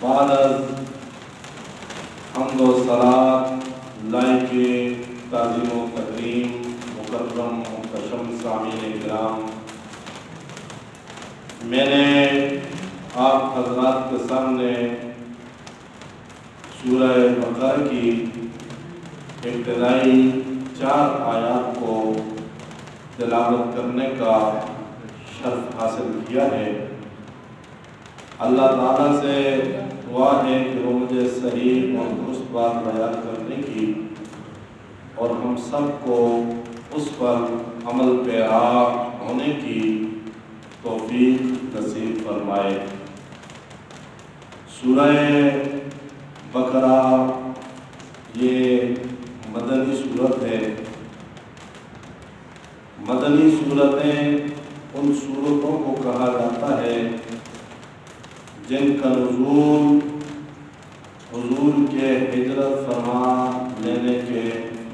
بعد از حمد و صلات لائق تعظیم و تکریم مکرم محتشم سامعین کرام، میں نے آپ حضرات کے سامنے سورہ بقرہ کی ابتدائی 4 آیات کو تلاوت کرنے کا شرف حاصل کیا ہے۔ اللہ تعالیٰ سے دعا ہے کہ وہ مجھے صحیح اور درست بات بیان کرنے کی اور ہم سب کو اس پر عمل پیرا ہونے کی توفیق نصیب فرمائے۔ سورہ بقرہ یہ مدنی سورت ہے۔ مدنی صورتیں ان سورتوں کو کہا جاتا ہے جن کا نزول حضور کے ہجرت فرما لینے کے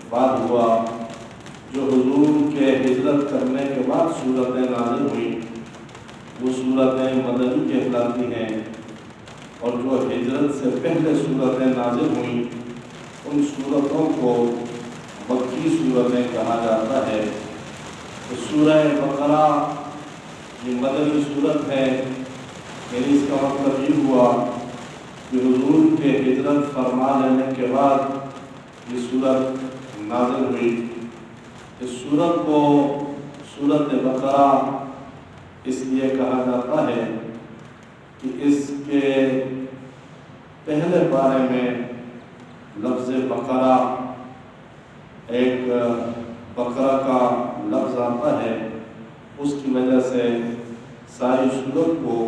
بعد ہوا، جو حضور کے ہجرت کرنے کے بعد صورتیں نازل ہوئیں وہ صورتیں مدنی کہلاتی ہیں، اور جو ہجرت سے پہلے صورتیں نازل ہوئیں ان صورتوں کو مکی صورتیں کہا جاتا ہے۔ تو سورہ بقرہ یہ مدنی صورت ہے، یعنی اس کا مطلب یہ ہوا کہ حضور کے ہجرت فرما لینے کے بعد یہ صورت نازل ہوئی۔ اس صورت کو سورۃ بقرہ اس لیے کہا جاتا ہے کہ اس کے پہلے پارے میں لفظ بقرہ، ایک بقرہ کا لفظ آتا ہے، اس کی وجہ سے ساری سورت کو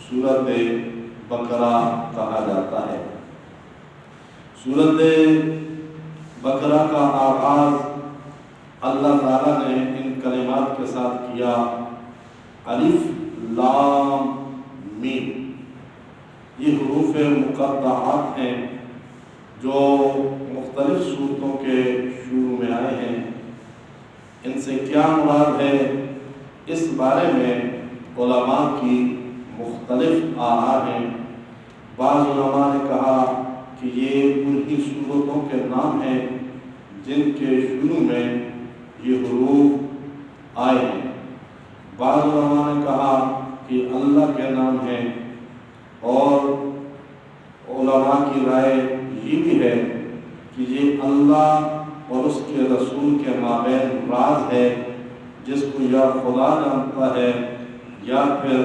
سورۃ بقرہ کہا جاتا ہے۔ سورۃ بقرہ کا آغاز اللہ تعالیٰ نے ان کلمات کے ساتھ کیا، الف لام میم۔ یہ حروف مقطعات ہیں جو مختلف صورتوں کے شروع میں آئے ہیں۔ ان سے کیا مراد ہے اس بارے میں علماء کی مختلف آراء ہیں۔ بعض علماء نے کہا کہ یہ انہی صورتوں کے نام ہیں جن کے شروع میں یہ حروف آئے ہیں۔ بعض علماء نے کہا کہ اللہ کے نام ہیں، اور علماء کی رائے یہ بھی ہے کہ یہ اللہ اور اس کے رسول کے مابین راز ہے جس کو یا خدا جانتا ہے یا پھر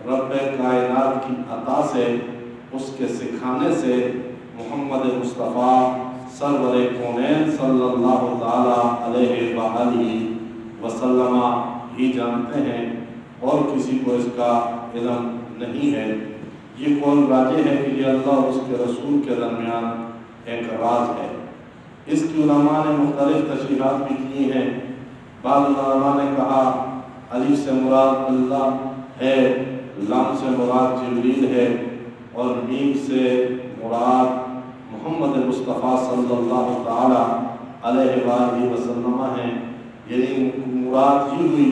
رب کائنات کی عطا سے، اس کے سکھانے سے محمد مصطفیٰ سرور کونین صلی اللہ تعالیٰ علیہ وآلہ وسلم ہی جانتے ہیں، اور کسی کو اس کا علم نہیں ہے۔ یہ قول راجح ہے کہ یہ اللہ اور اس کے رسول کے درمیان ایک راز ہے۔ اس کی علماء نے مختلف تشریحات بھی کی ہیں۔ بعض علماء نے کہا الف سے مراد اللہ ہے، لام سے مراد جبریل ہے، اور میم سے مراد محمد مصطفیٰ صلی اللہ تعالیٰ علیہ وآلہ وسلم ہیں۔ یعنی مراد یہ ہوئی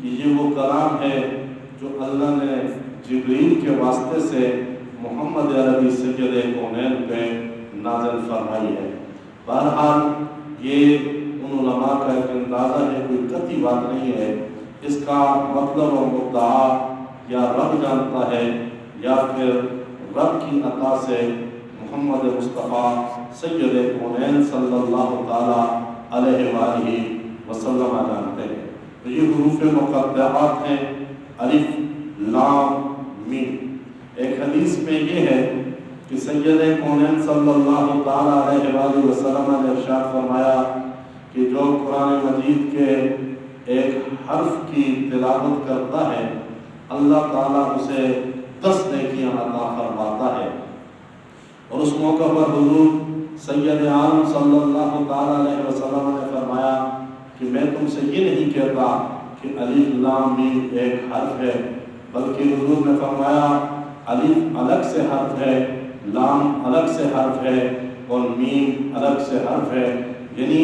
کہ یہ وہ کلام ہے جو اللہ نے جبریل کے واسطے سے محمد عربی سید کونین پہ نازل فرمائی ہے۔ بہرحال یہ ان علماء کا ایک اندازہ ہے، کوئی قطعی بات نہیں ہے۔ اس کا مطلب اور مدعا یا رب جانتا ہے یا پھر رب کی عطا سے محمد مصطفیٰ سید کونین صلی اللہ تعالیٰ علیہ وآلہ وسلم جانتے ہیں۔ تو یہ حروف مقطعات ہیں، الف لام میم۔ ایک حدیث میں یہ ہے کہ سید کونین صلی اللہ تعالیٰ علیہ وآلہ وسلم نے ارشاد فرمایا کہ جو قرآن مجید کے ایک حرف کی تلاوت کرتا ہے اللہ تعالیٰ اسے 10 نیکیاں عطا فرماتا ہے۔ اور اس موقع پر حضور سید عالم صلی اللہ تعالیٰ علیہ وسلم نے فرمایا کہ میں تم سے یہ نہیں کہتا کہ الف لام میم ایک حرف ہے، بلکہ حضور نے فرمایا الف الگ سے حرف ہے، لام الگ سے حرف ہے، اور میم الگ سے حرف ہے۔ یعنی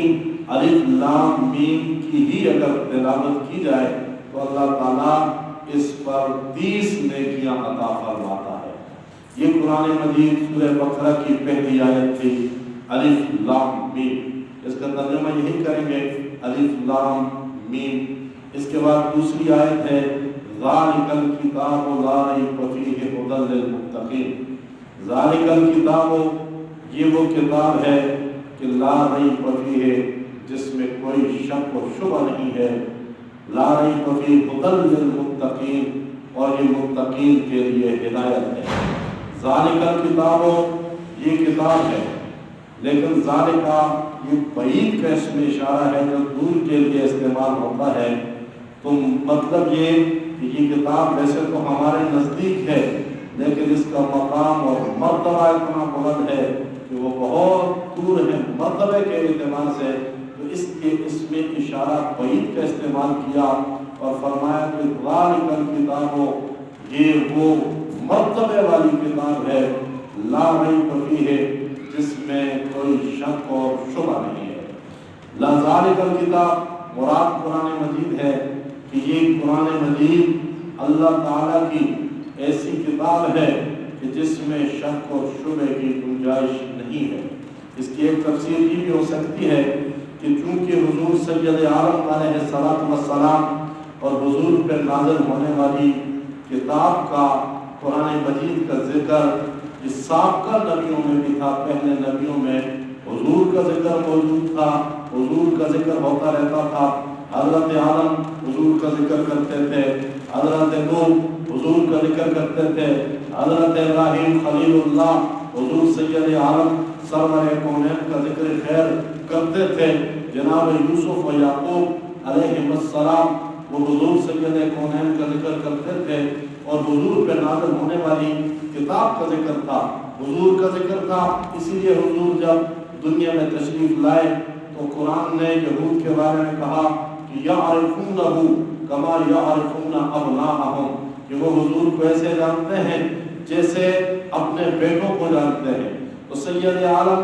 الف لام میم کی ہی اگر تلاوت کی جائے تو اللہ تعالیٰ اس پر 30 نیکیاں عطا فرماتا ہے۔ یہ قرآن مجید سورہ بقرہ کی پہلی آیت تھی، الف لام میم، اس کا ترجمہ یہی کریں گے الف لام میم۔ اس کے بعد دوسری آیت ہے ذالک الکتاب لا ریب فیہ ھدی للمتقین۔ ذالک الکتاب، یہ وہ کتاب ہے کہ لا ریب فیہ، جس میں کوئی شک و شبہ نہیں ہے، لا ریب فیہ ھدی للمتقین، اور یہ متقین کے لیے ہدایت ہے۔ ذالک الکتاب، یہ کتاب ہے، لیکن ذالکہ یہ بعید کا اس میں اشارہ ہے جو دور کے لیے استعمال ہوتا ہے، تو مطلب یہ کہ یہ کتاب ویسے تو ہمارے نزدیک ہے، لیکن اس کا مقام اور مرتبہ اتنا بلند ہے کہ وہ بہت دور ہے مرتبے کے اعتبار سے، تو اس میں اشارہ بعید کا استعمال کیا اور فرمایا کہ ذالک الکتاب، یہ وہ مرتبے والی کتاب ہے، لا ریب فیہ، جس میں کوئی شک اور شبہ نہیں ہے۔ لا ذالک الکتاب مراد قرآن مجید ہے کہ یہ قرآن مجید اللہ تعالیٰ کی ایسی کتاب ہے کہ جس میں شک اور شبہ کی گنجائش نہیں ہے۔ اس کی ایک تفسیر یہ بھی ہو سکتی ہے کہ چونکہ حضور سید عالم علیہ الصلوۃ والسلام اور حضور پر نازل ہونے والی کتاب کا، قرآن مجید کا ذکر اس سابقہ نبیوں میں بھی تھا، پہلے نبیوں میں حضور کا ذکر موجود تھا، حضور کا ذکر ہوتا رہتا تھا، حضرت آدم حضور کا ذکر کرتے تھے، حضرت نوح حضور کا ذکر کرتے تھے، حضرت ابراہیم خلیل اللہ حضور سید عالم سرور کونین کا ذکر خیر کرتے تھے، جناب یوسف و یعقوب علیہ السلام وہ حضور سید کونین کا ذکر کرتے تھے، اور حضور پہ نازل ہونے والی کتاب کا ذکر تھا، حضور کا ذکر تھا۔ اسی لیے حضور جب دنیا میں تشریف لائے تو قرآن نے یہود کے بارے میں کہا کہ یعرفونہ کما یعرفون ابناءہم، کہ وہ حضور کو ایسے جانتے ہیں جیسے اپنے بیٹوں کو جانتے ہیں۔ تو سید عالم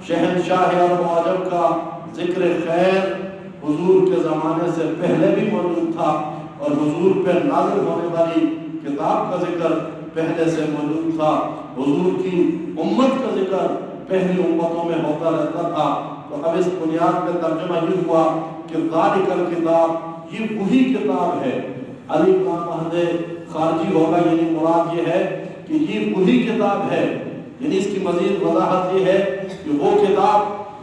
شہنشاہ عرب و عجم کا ذکر خیر حضور کے زمانے سے پہلے بھی موجود تھا، اور حضور پہ نازل ہونے والی کتاب کا ذکر پہلے سے موجود تھا، حضور کی امت کا ذکر پہلی امتوں میں ہوتا رہتا تھا۔ تو اب اس بنیاد پہ ترجمہ یہ ہوا کہ ذالک الکتاب، یہ وہی کتاب ہے، الف لام مہد خارجی ہوگا، یعنی مراد یہ ہے کہ یہ وہی کتاب ہے، یعنی اس کی مزید وضاحت یہ ہے کہ وہ کتاب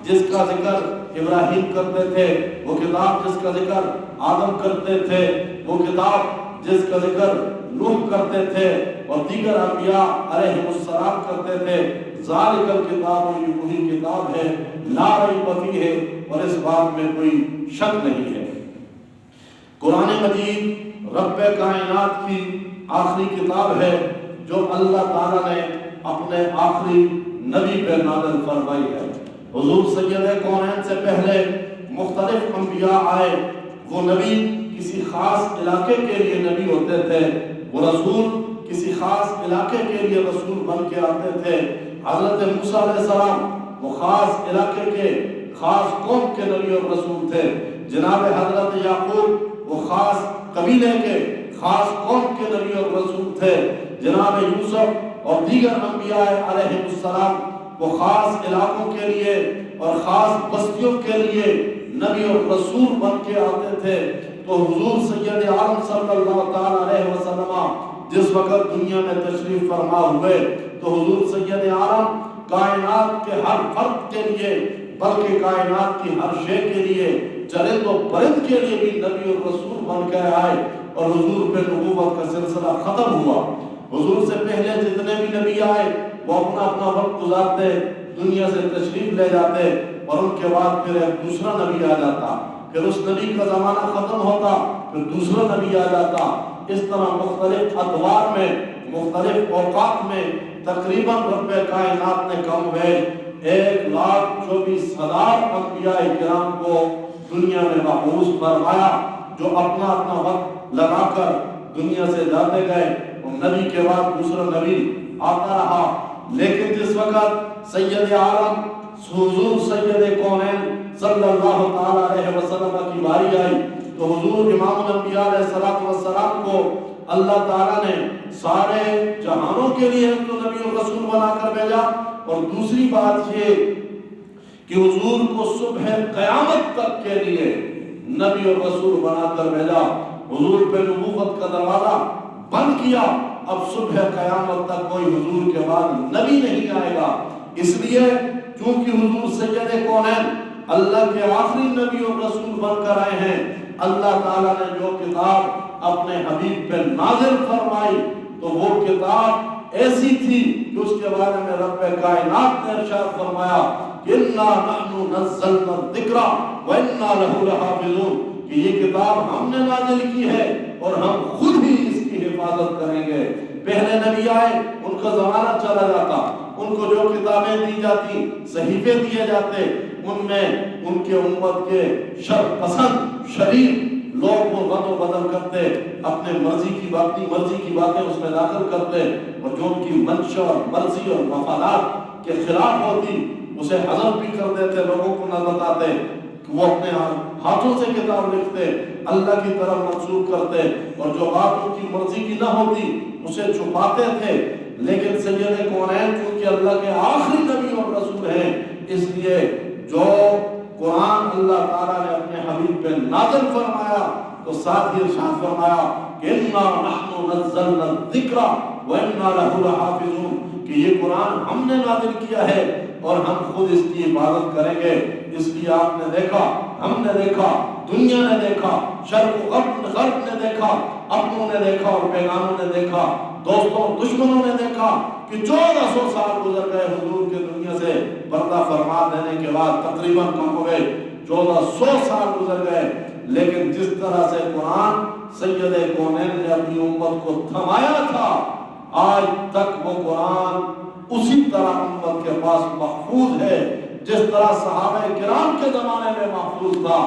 جس کا ذکر ابراہیم کرتے تھے، وہ کتاب جس کا ذکر آدم کرتے تھے، وہ کتاب جس کا ذکر نوح کرتے تھے اور دیگر انبیاء علیہ السلام کرتے تھے، ذالک الکتاب، یہ وہی کتاب ہے، لا ریب فیہ، اور اس بات میں کوئی شک نہیں ہے۔ قرآن مجید رب کائنات کی آخری کتاب ہے جو اللہ تعالیٰ نے اپنے آخری نبی پہ نازل فرمائی ہے۔ حضور سید کونین سے پہلے مختلف انبیاء آئے، وہ نبی کسی خاص علاقے کے لیے نبی ہوتے تھے، وہ رسول کسی خاص علاقے کے لیے رسول بن کے آتے تھے۔ حضرت موسیٰ علیہ السلام وہ خاص علاقے کے خاص قوم کے نبی اور رسول تھے، جناب حضرت یعقوب وہ خاص قبیلے کے خاص قوم کے نبی اور رسول تھے، جناب یوسف اور دیگر انبیاء علیہ السلام وہ خاص علاقوں کے لیے اور خاص بستیوں کے لیے نبی اور رسول بن کے آتے تھے۔ تو حضور سید عالم صلی اللہ تعالی علیہ وسلم جس وقت دنیا میں تشریف فرما ہوئے تو حضور سید عالم کائنات کے ہر فرد کے لیے، بلکہ کائنات کی ہر شے کے لیے، چرند و پرند کے لیے بھی نبی اور رسول بن کر آئے، اور حضور پہ نبوت کا سلسلہ ختم ہوا۔ حضور سے پہلے جتنے بھی نبی آئے وہ اپنا اپنا وقت گزارتے، دنیا سے تشریف لے جاتے، اور ان کے بعد پھر ایک دوسرا نبی آ جاتا، پھر اس نبی کا زمانہ ختم ہوتا، پھر دوسرا نبی آ جاتا۔ اس طرح مختلف ادوار میں، مختلف اوقات میں تقریباً رب کائنات نے کم ہوئے 1,24,000 انبیاء کرام کو دنیا میں مبعوث فرمایا، جو اپنا اپنا وقت لگا کر دنیا سے جاتے گئے، اور نبی کے بعد دوسرا نبی آتا رہا۔ لیکن جس وقت سید عالم حضور سید کونین صلی اللہ تعالی علیہ وسلم کی باری آئی تو حضور امام الانبیاء علیہ السلام کو اللہ تعالیٰ نے سارے جہانوں کے لیے تو نبی اور رسول بنا کر بھیجا، اور دوسری بات یہ کہ حضور کو صبح قیامت تک کے لیے نبی اور رسول بنا کر بھیجا۔ حضور پہ نبوت کا دروازہ بند کیا، اب صبح قیامت تک کوئی حضور کے بعد نبی نہیں آئے گا۔ اس لیے چونکہ حضور سید کونین اللہ کے آخری نبی اور رسول بن کر آئے ہیں، اللہ تعالیٰ نے جو کتاب اپنے حبیب پہ نازل فرمائی تو وہ کتاب ایسی تھی کہ اس کے بارے میں رب کائنات نے ارشاد فرمایا کہ اِنَّا نَحْنُ نَزَّلْنَا الذِّكْرَ وَإِنَّا لَهُ لَحَافِظُونَ، کہ یہ کتاب ہم نے نازل کی ہے اور ہم خود ہی اس کی حفاظت کریں گے۔ پہلے نبی آئے، ان کا زمانہ چلا جاتا، ان کو جو کتابیں دی جاتی، صحیفے دیے جاتے، ان میں ان کے امت کے شر پسند شریر لوگ وہ رد و بدل کرتے، اپنے اپنی مرضی کی باتیں اس میں داخل کرتے، اور جو ان کی منشا اور مرضی اور مفادات کے خلاف ہوتی اسے حذف بھی کر دیتے، لوگوں کو نہ بتاتے کہ وہ اپنے ہاتھوں سے کتاب لکھتے، اللہ کی طرف منسوب کرتے، اور جو بات ان کی مرضی کی نہ ہوتی اسے چھپاتے تھے۔ لیکن سید کونین چونکہ اللہ کے آخری نبی اور رسول ہیں، اس لیے جو قرآن اللہ تعالیٰ نے اپنے حبیب پہ نازل فرمایا تو ساتھ ہی ارشاد فرمایا کہ اِنَّا نَحْنُ نَزَّلْنَا الذِّكْرَ وَإِنَّا لَهُ لَحَافِظُونَ، کہ یہ قرآن ہم نے نازل کیا ہے اور ہم خود اس کی حفاظت کریں گے۔ اس لیے آپ نے دیکھا، ہم نے دیکھا، دنیا نے دیکھا، شرق و غرب نے دیکھا، اپنوں نے دیکھا اور بیگانوں نے دیکھا، دوستوں دشمنوں نے دیکھا کہ 1400 سال گزر گئے حضور کے دنیا سے پردہ فرما دینے کے بعد، تقریباً کم ہو گئے 1400 سال گزر گئے، لیکن جس طرح سے قرآن سید کونین نے اپنی امت کو تھمایا تھا، آج تک وہ قرآن اسی طرح امت کے پاس محفوظ ہے، جس طرح صحابہ کرام کے زمانے میں محفوظ تھا،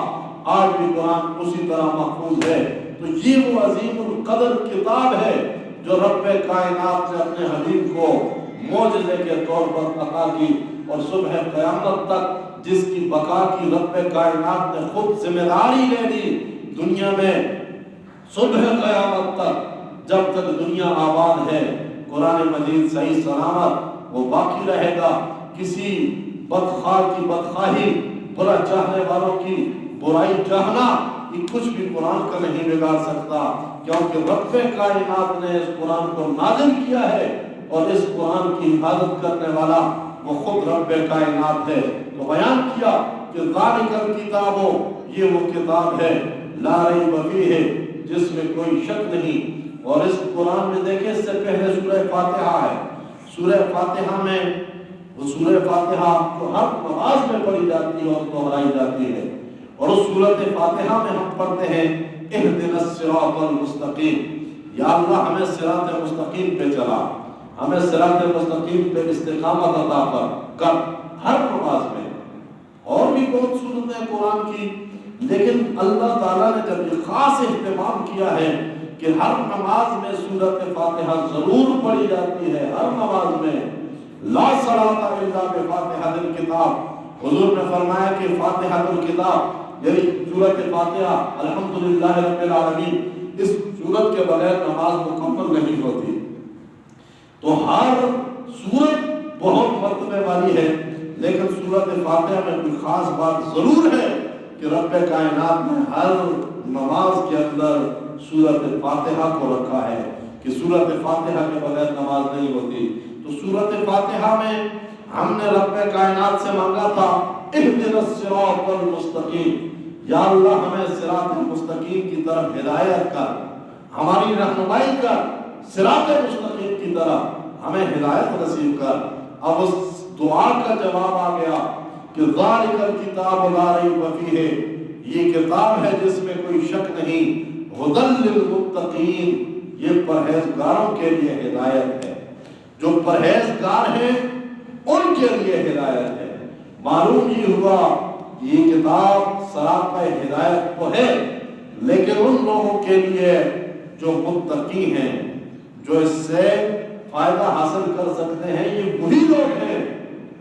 آج بھی قرآن اسی طرح محفوظ ہے۔ تو یہ وہ عظیم القدر کتاب ہے جو رب کائنات نے اپنے حبیب کو معجزے کے طور پر عطا کی، اور صبح قیامت تک جس کی بقا کی رب کائنات نے خود ذمہ داری لے لی۔ دنیا میں صبح قیامت تک جب تک دنیا آباد ہے، قرآن مجید صحیح سلامت وہ باقی رہے گا۔ کسی بدخواہ کی بدخواہی، برا چاہنے والوں کی برائی چاہنا، یہ کچھ بھی قرآن کا نہیں بگاڑ سکتا، کیونکہ رب کائنات نے اس قرآن کو نازل کیا ہے، اور اس قرآن کی حفاظت کرنے والا وہ خود رب کائنات ہے۔ تو بیان کیا کہ ذالک الکتاب، یہ وہ کتاب ہے لا ریب فیہ، جس میں کوئی شک نہیں۔ اور اس قرآن میں دیکھیں، اس سے پہلے سورہ فاتحہ ہے، سورہ فاتحہ میں وہ سورہ فاتحہ جو ہر نماز میں پڑھی جاتی ہے اور دہرائی جاتی ہے، اور اس سورۃ فاتحہ میں ہم پڑھتے ہیں اہدنا الصراط المستقیم، یا اللہ ہمیں صراط مستقیم پہ چلا، ہمیں صراط مستقیم پہ استقامت عطا کر، ہر نماز میں۔ اور بھی بہت صورتیں قرآن کی، لیکن اللہ تعالیٰ نے جب یہ خاص اہتمام کیا ہے کہ ہر نماز میں سورۃ فاتحہ ضرور پڑھی جاتی ہے، ہر نماز میں، لا صلاۃ الا بفاتحۃ الکتاب، حضور نے فرمایا کہ فاتحۃ الکتاب یعنی سورۃ فاتحہ الحمدللہ رب العالمین، اس سورت کے بغیر نماز مکمل نہیں ہوتی۔ تو ہر سورت بہت مرتبے والی ہے، لیکن سورۃ فاتحہ میں کوئی خاص بات ضرور ہے کہ رب کائنات نے ہر نماز کے اندر سورۃ فاتحہ کو رکھا ہے، کہ سورۃ فاتحہ کے بغیر نماز نہیں ہوتی۔ تو سورۃ فاتحہ میں ہم نے رب کائنات سے مانگا تھا اہدنا الصراط المستقیم، یا اللہ ہمیں صراط مستقیم کی طرف ہدایت کر، ہماری رہنمائی کر، صراط مستقیم کی طرف ہمیں ہدایت نصیب کر۔ اب اس دعا کا جواب آ گیا کہ ذالک الکتاب لا ریب فیہ، یہ کتاب ہے جس میں کوئی شک نہیں، ھدی للمتقین، یہ پرہیزگاروں کے لیے ہدایت ہے، جو پرہیزگار ہیں ان کے لیے ہدایت ہے۔ معلوم یہ ہوا یہ کتاب سراپا ہدایت تو ہے، لیکن ان لوگوں کے لیے جو متقی ہیں، جو اس سے فائدہ حاصل کر سکتے ہیں، یہ وہی لوگ ہیں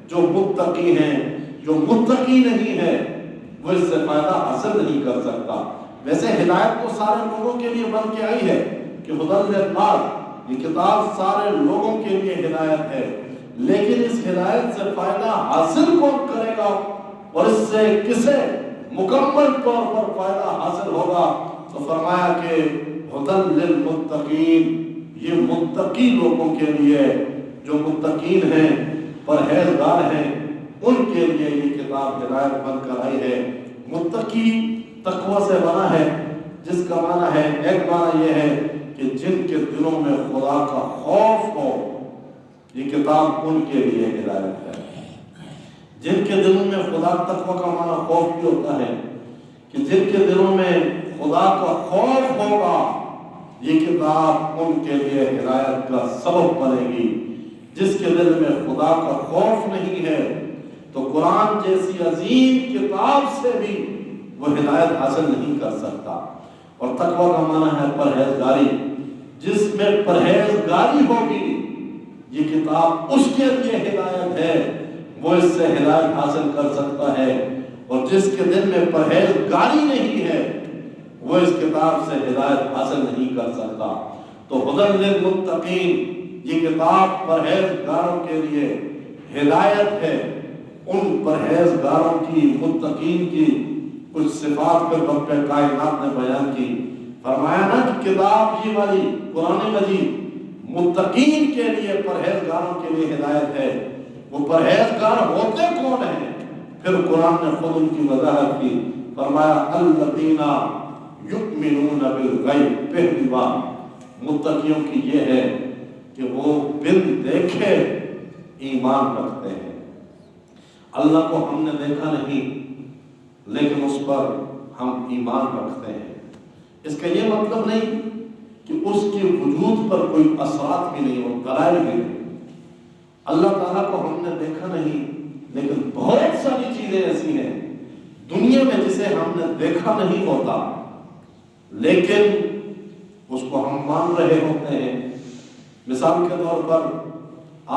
جو متقی ہیں۔ جو متقی نہیں ہے وہ اس سے فائدہ حاصل نہیں کر سکتا۔ ویسے ہدایت تو سارے لوگوں کے لیے بن کے آئی ہے، کہ ہدی للناس، یہ کتاب سارے لوگوں کے لیے ہدایت ہے، لیکن اس ہدایت سے فائدہ حاصل کون کرے گا اور اس سے کسے مکمل طور پر فائدہ حاصل ہوگا؟ تو فرمایا کہ ہدی للمتقین، یہ متقی لوگوں کے لیے، جو متقین ہیں، پرہیزگار ہیں، ان کے لیے یہ کتاب ہدایت بن کر آئی ہے۔ متقی تقوی سے بنا ہے، جس کا معنی ہے، ایک معنی یہ ہے کہ جن کے دلوں میں خدا کا خوف ہو، یہ کتاب ان کے لیے ہدایت ہے۔ جن کے دلوں میں خدا، تقوی کا معنی خوف بھی ہوتا ہے، کہ جن کے دلوں میں خدا کا خوف ہوگا، یہ کتاب ان کے لیے ہدایت کا سبب بنے گی۔ جس کے دل میں خدا کا خوف نہیں ہے تو قرآن جیسی عظیم کتاب سے بھی وہ ہدایت حاصل نہیں کر سکتا۔ اور تقوی کا معنی ہے پرہیزگاری، جس میں پرہیزگاری ہوگی یہ کتاب اس کے لیے ہدایت ہے، وہ اس سے ہدایت حاصل کر سکتا ہے، اور جس کے دل میں پرہیزگاری نہیں ہے وہ اس کتاب سے ہدایت حاصل نہیں کر سکتا۔ تو ہدی للمتقین، یہ کتاب پرہیزگاروں کے لیے ہدایت ہے۔ ان پرہیزگاروں کی، متقین کی کچھ صفات پر رب کائنات نے بیان کی۔ فرمایا نا کہ کتاب یہ والی قرآن مجید متقین کے لیے، پرہیزگاروں کے لیے ہدایت ہے۔ وہ پرہیزگار ہوتے کون ہیں؟ پھر قرآن نے خود ان کی وضاحت کی۔ فرمایا الذین یؤمنون بالغیب، پہلی بات متقیوں کی یہ ہے کہ وہ بن دیکھے ایمان رکھتے ہیں۔ اللہ کو ہم نے دیکھا نہیں، لیکن اس پر ہم ایمان رکھتے ہیں۔ اس کا یہ مطلب نہیں کہ اس کے وجود پر کوئی اثرات بھی نہیں ہو، دلائل بھی نہیں۔ اللہ تعالیٰ کو ہم نے دیکھا نہیں، لیکن بہت ساری چیزیں ایسی ہیں دنیا میں جسے ہم نے دیکھا نہیں ہوتا، لیکن اس کو ہم مان رہے ہوتے ہیں۔ مثال کے طور پر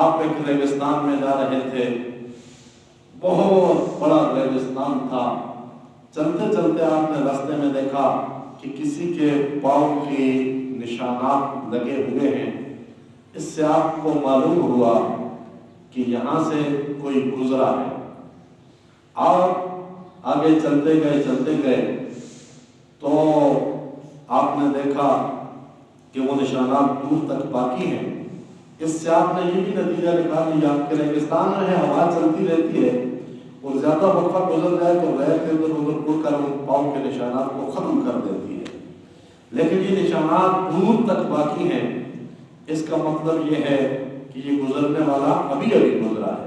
آپ ایک ریگستان میں جا رہے تھے، بہت بڑا ریگستان تھا، چلتے چلتے آپ نے راستے میں دیکھا کہ کسی کے پاؤں کی نشانات لگے ہوئے ہیں۔ اس سے آپ کو معلوم ہوا کہ یہاں سے کوئی گزرا ہے۔ اور آگے چلتے گئے تو آپ نے دیکھا کہ وہ نشانات دور تک باقی ہیں۔ اس سے آپ نے یہ بھی نتیجہ نکال لیا کہ ریگستان میں ہے، ہوا چلتی رہتی ہے، اور زیادہ وقفہ گزر جائے تو ریت ادھر ادھر اڑ کر ان پاؤں کے نشانات کو ختم کر دیتی ہے، لیکن یہ نشانات دور تک باقی ہیں۔ اس کا مطلب یہ ہے کہ یہ گزرنے والا ابھی گزرا ہے۔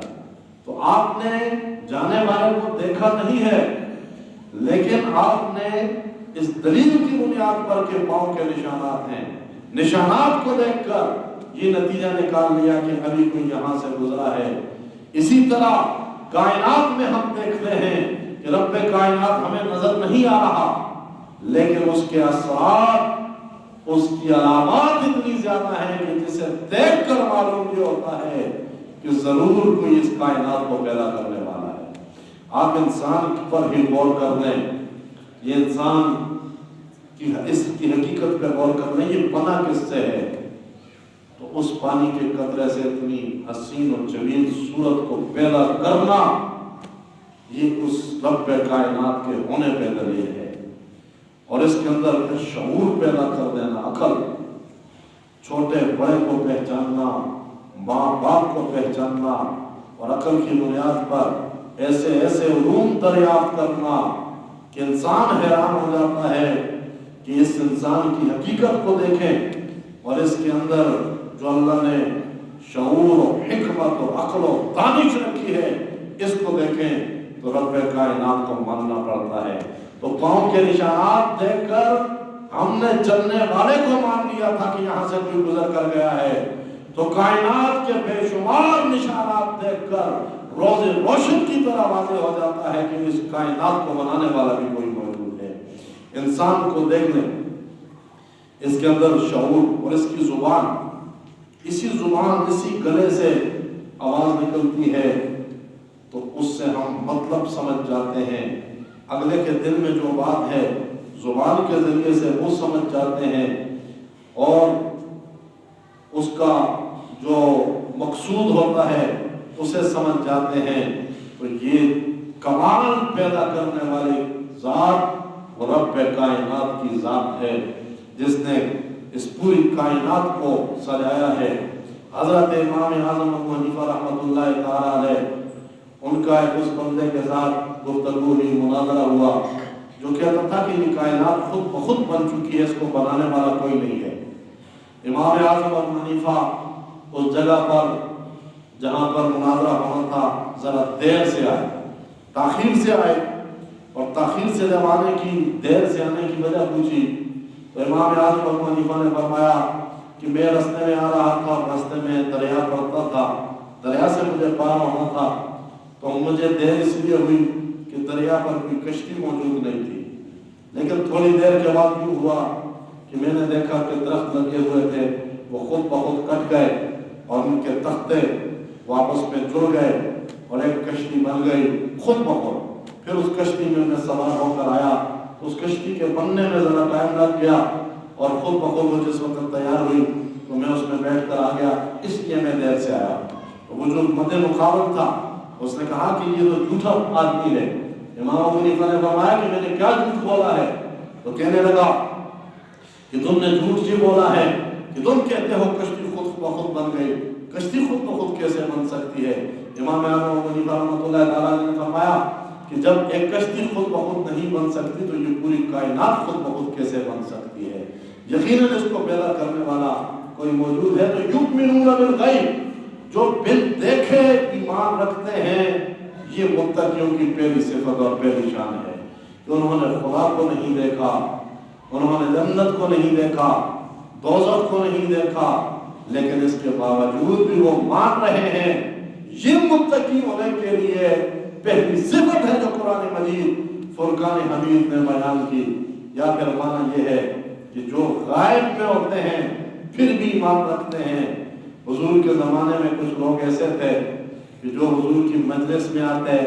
تو آپ نے جانے والے کو دیکھا نہیں ہے، لیکن آپ نے اس دلیل کی بنیاد پر کہ پاؤں کے نشانات ہیں، نشانات کو دیکھ کر یہ نتیجہ نکال لیا کہ ابھی کوئی یہاں سے گزرا ہے۔ اسی طرح کائنات میں ہم دیکھتے ہیں کہ رب کائنات ہمیں نظر نہیں آ رہا، لیکن اس کے اثرات، اس کی علامات اتنی زیادہ ہیں کہ جسے دیکھ کر معلوم یہ ہوتا ہے کہ ضرور کوئی اس کائنات کو پیدا کرنے والا ہے۔ آپ انسان پر ہی غور کر لیں، یہ انسان کی اس کی حقیقت پہ غور کر لیں، یہ بنا کس سے ہے؟ تو اس پانی کے قطرے سے اتنی حسین اور جمیل صورت کو پیدا کرنا، یہ اس رب کائنات کے ہونے پہ دلیل ہے۔ اور اس کے اندر پھر شعور پیدا کر دینا، عقل، چھوٹے بڑے کو پہچاننا، ماں باپ کو پہچاننا، اور عقل کی بنیاد پر ایسے ایسے علوم دریافت کرنا کہ انسان حیران ہو جاتا ہے کہ اس انسان کی حقیقت کو دیکھیں، اور اس کے اندر جو اللہ نے شعور و حکمت و عقل و دانش رکھی ہے اس کو دیکھیں تو رب کائنات کو ماننا پڑتا ہے۔ تو پاؤں کے نشانات دیکھ کر ہم نے چلنے والے کو مان لیا تھا کہ یہاں سے کوئی گزر کر گیا ہے، تو کائنات کے بے شمار نشانات دیکھ کر روز روشن کی طرح واضح ہو جاتا ہے کہ اس کائنات کو بنانے والا بھی کوئی موجود ہے۔ انسان کو دیکھ لیں، اس کے اندر شعور اور اس کی زبان، اسی زبان، اسی گلے سے آواز نکلتی ہے تو اس سے ہم مطلب سمجھ جاتے ہیں، اگلے کے دل میں جو بات ہے زبان کے ذریعے سے وہ سمجھ جاتے ہیں، اور اس کا جو مقصود ہوتا ہے اسے سمجھ جاتے ہیں، تو یہ کمال پیدا کرنے والی ذات وہ رب کائنات کی ذات ہے جس نے اس پوری کائنات کو سجایا ہے۔ حضرت امام اعظم ابو حنیفہ رحمۃ اللہ تعالی علیہ، ان کا ایک اس بندے کے ساتھ گفتگو ہوئی، مناظرہ ہوا، جو کہتا تھا کہ یہ کائنات خود بخود بن چکی ہے، اس کو بنانے والا کوئی نہیں ہے۔ امام اعظم ابو حنیفہ اس جگہ پر جہاں پر مناظرہ ہونا تھا ذرا دیر سے آئے، تاخیر سے آئے، اور تاخیر سے جب آنے کی، دیر سے آنے کی وجہ پوچھی تو امام اعظم ابو حنیفہ نے فرمایا کہ میں راستے میں آ رہا تھا، راستے میں دریا پڑتا تھا، دریا سے مجھے پار ہونا تھا، تو مجھے دیر اس لیے ہوئی کہ دریا پر کوئی کشتی موجود نہیں تھی، لیکن تھوڑی دیر کے بعد یوں ہوا کہ میں نے دیکھا کہ درخت لگے ہوئے تھے وہ خود بخود کٹ گئے اور ان کے تختے وہ آپس میں جڑ گئے اور ایک کشتی بن گئی خود بخود۔ پھر اس کشتی میں سوار ہو کر آیا تو اس کشتی کے بننے میں ذرا ٹائم لگ گیا اور خود بخود وہ جس وقت تیار ہوئی تو میں اس میں بیٹھ کر آ گیا، اس لیے میں دیر سے آیا۔ وہ جو مد مقابل تھا اس نے کہا کہ یہ تو جھوٹا آدمی ہے۔ امام ابو حنیفہ نے فرمایا کہ میں نے کیا جھوٹ بولا ہے؟ تو کہنے لگا کہ تم نے جھوٹ یہ بولا ہے کہ تم کہتے ہو کشتی خود بخود بن گئی، کشتی خود بخود کیسے بن سکتی ہے؟ امام اعظم ابو حنیفہ رحمۃ اللہ تعالیٰ نے فرمایا کہ جب ایک کشتی خود بخود نہیں بن سکتی تو یہ پوری کائنات خود بخود کیسے بن سکتی ہے؟ یقیناً اس کو پیدا کرنے والا کوئی موجود ہے۔ تو یؤمنون بالغیب، جو بن دیکھے ایمان رکھتے ہیں، یہ متقیوں کی پہلی صفت اور پہلی شان ہے کہ انہوں نے خدا کو نہیں دیکھا، انہوں نے جنت کو نہیں دیکھا، دوزخ کو نہیں دیکھا، لیکن اس کے باوجود بھی وہ مان رہے ہیں۔ یہ متقی ہونے کے لیے پہلی صفت ہے جو قرآن مجید فرقان حمید نے بیان کی۔ یا پھر معنی یہ ہے کہ جو غائب میں ہوتے ہیں پھر بھی ایمان رکھتے ہیں۔ حضور کے زمانے میں کچھ لوگ ایسے تھے کہ جو حضور کی مجلس میں آتے،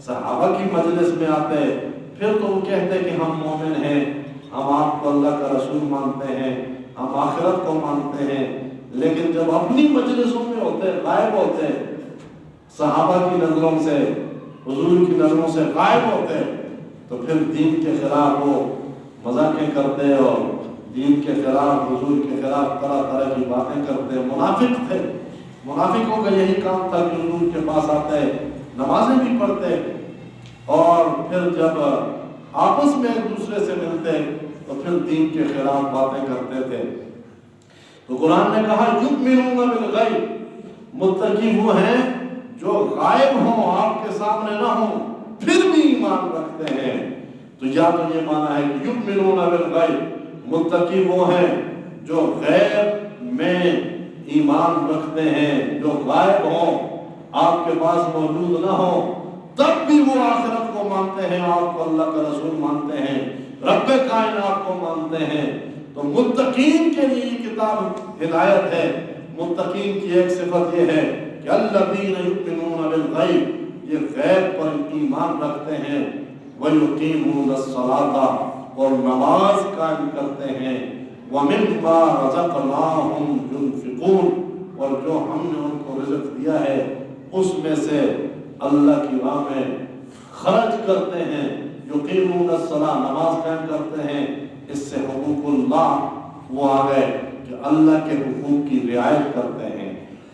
صحابہ کی مجلس میں آتے، پھر تو وہ کہتے کہ ہم مومن ہیں، ہم آپ کو اللہ کا رسول مانتے ہیں، ہم آخرت کو مانتے ہیں، لیکن جب اپنی مجلسوں میں ہوتے، غائب ہوتے، صحابہ کی نظروں سے، حضور کی نظروں سے غائب ہوتے، تو پھر دین کے خلاف وہ مذاقیں کرتے اور دین کے خلاف، حضور کے خلاف طرح طرح کی باتیں کرتے۔ منافق تھے، منافقوں کا یہی کام تھا کہ حضور کے پاس آتے، نمازیں بھی پڑھتے، اور پھر جب آپس میں ایک دوسرے سے ملتے تو پھر دین کے خلاف باتیں کرتے تھے۔ تو قرآن نے کہا یؤمنون بالغیب، متقی وہ ہیں جو غائب ہوں، آپ کے سامنے نہ ہوں، پھر بھی ایمان رکھتے ہیں۔ تو یا تو یہ معنی ہے کہ یؤمنون بالغیب، متقی وہ ہیں جو غیب میں ایمان رکھتے ہیں، جو غائب ہوں، آپ کے پاس موجود نہ ہوں، تب بھی وہ آخرت کو مانتے ہیں، آپ کو اللہ کا رسول مانتے ہیں، رب کائنات کو مانتے ہیں۔ تو متقین کے لیے یہ کتاب ہدایت ہے۔ متقین کی ایک صفت یہ ہے کہ الذین یؤمنون بالغیب، یہ غیب پر ایمان رکھتے ہیں، ویقیمون الصلاۃ، اور نماز قائم کرتے ہیں، ومما رزقناہم ينفقون، اور جو ہم نے ان کو رزق دیا ہے اس میں سے اللہ کی راہ میں خرچ کرتے ہیں۔ یقیمون الصلاۃ، نماز قائم کرتے ہیں، اس سے حقوق اللہ وہ آ گئے کہ اللہ کے حقوق کی رعایت کرتے ہیں۔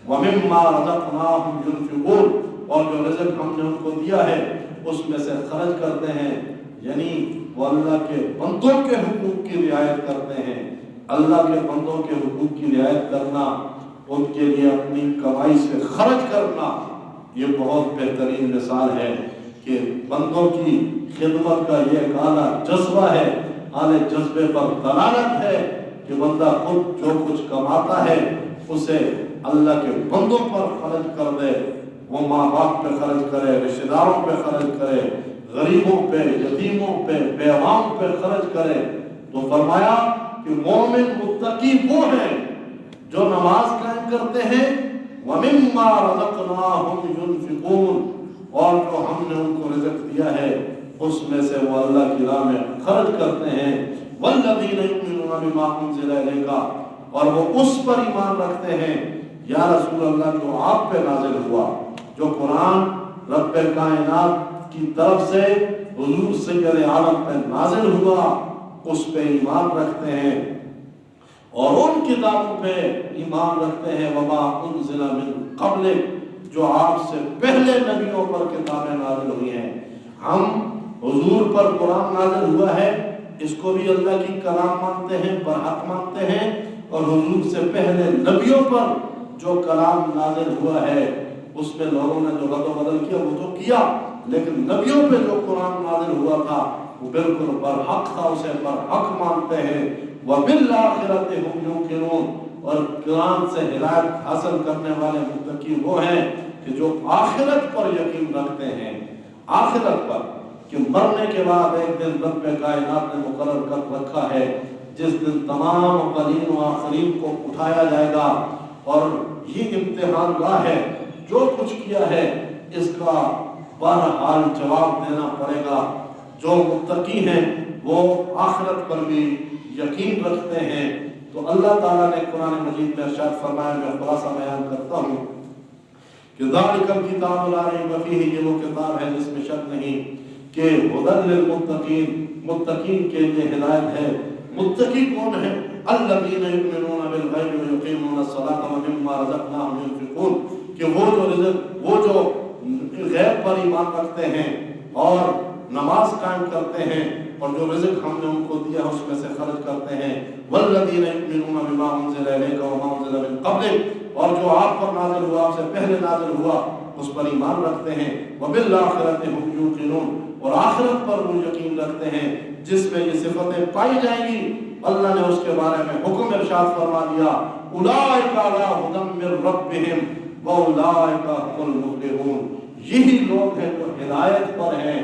وَمِمَّا رَزَقْنَاهُمْ يُنْفِقُونَ، اور جو رزق ہم نے ان کو دیا ہے اس میں سے خرچ کرتے ہیں، یعنی وہ اللہ کے بندوں کے حقوق کی رعایت کرتے ہیں۔ اللہ کے بندوں کے حقوق کی رعایت کرنا، ان کے لیے اپنی کمائی سے خرچ کرنا، یہ بہت بہترین مثال ہے کہ بندوں کی خدمت کا یہ ایک اعلیٰ جذبہ ہے، اعلیٰ جذبے پر دلالت ہے کہ بندہ خود جو کچھ کماتا ہے اسے اللہ کے بندوں پر خرچ کر دے، وہ ماں باپ پہ خرچ کرے، رشتہ داروں پہ خرچ کرے، غریبوں پہ، یتیموں پہ، بیواؤں پہ خرچ کرے۔ تو فرمایا کہ مومن متقی وہ ہیں جو نماز قائم کرتے ہیں، وَمِمَّا رَزَقْنَاهُمْ يُنْفِقُونَ، اور جو ہم نے ان کو رزق دیا ہے اس میں سے وہ اللہ کی راہ میں خرچ کرتے ہیں۔ وَالَّذِينَ يُؤْمِنُونَ بِمَا أُنزِلَ إِلَيْكَ، اور وہ اس پر ایمان رکھتے ہیں یا رسول اللہ جو آپ پہ نازل ہوا، جو قرآن رب کائنات کی طرف سے حضور سید عالم پہ نازل ہوا اس پہ ایمان رکھتے ہیں اور ان کتابوں پہ ایمان رکھتے ہیں وما انزل من قبل، جو آپ سے پہلے نبیوں پر کتابیں نازل ہوئی ہیں۔ ہم حضور پر قرآن نازل ہوا ہے اس کو بھی اللہ کی کلام مانتے ہیں، برحق مانتے ہیں، اور حضور سے پہلے نبیوں پر جو کلام نازل ہوا ہے اس پہ لوگوں نے جو رد و بدل کیا وہ تو کیا، لیکن نبیوں پہ جو قرآن نازل ہوا تھا وہ بالکل برحق تھا، اسے برحق مانتے ہیں۔ وَبِالْآخِرَةِ هُمْ يُوقِنُونَ، اور قرآن سے ہدایت حاصل کرنے والے متقی وہ ہیں کہ جو آخرت پر یقین رکھتے ہیں، آخرت پر کہ مرنے کے بعد ایک دن رب کائنات نے مقرر کر رکھا ہے جس دن تمام اولین و آخرین کو اٹھایا جائے گا اور یہ امتحان گاہ ہے، جو کچھ کیا ہے اس کا بہرحال جواب دینا پڑے گا۔ جو متقی ہیں وہ آخرت پر بھی یقین رکھتے ہیں۔ تو اللہ تعالیٰ نے قرآن مجید میں ارشاد فرمایا، میں خلاصہ بیان کرتا ہوں کہ ذالک الکتاب لا ریب فیہ، یہ وہ کتاب ہے جس میں شک نہیں کہ ھدی للمتقین، متقین کے لیے ہدایت ہے۔ متقی کون ہے؟ الذین یؤمنون بالغیب ویقیمون الصلاۃ ومما رزقناہم ینفقون، کہ وہ جو غیب پر ایمان رکھتے ہیں اور نماز قائم کرتے ہیں اور جو رزق ہم نے ان کو دیا اس میں سے خرچ کرتے ہیں۔ والذین یؤمنون بما انزل الیک وما انزل من قبلک، اور جو آپ پر نازل ہوا، آپ سے پہلے نازل ہوا اس پر ایمان رکھتے ہیں۔ وبالآخرۃ ھم یوقنون، اور آخرت پر وہ یقین رکھتے ہیں جس میں یہ صفتیں پائی جائیں گی۔ اللہ نے اس کے بارے میں حکم ارشاد فرما دیا، اولئک علی ھدی من ربہم واولئک ھم المفلحون، یہی لوگ ہیں جو ہدایت پر ہیں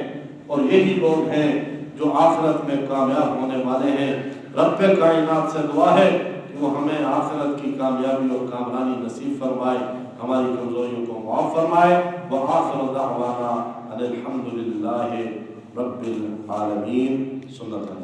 اور یہی لوگ ہیں جو آخرت میں کامیاب ہونے والے ہیں۔ رب کائنات سے دعا ہے کہ وہ ہمیں آخرت کی کامیابی اور کامرانی نصیب فرمائے، ہماری کمزوریوں کو معاف فرمائے۔ وآخر دعوانا ان الحمد للہ رب العالمین۔ سنت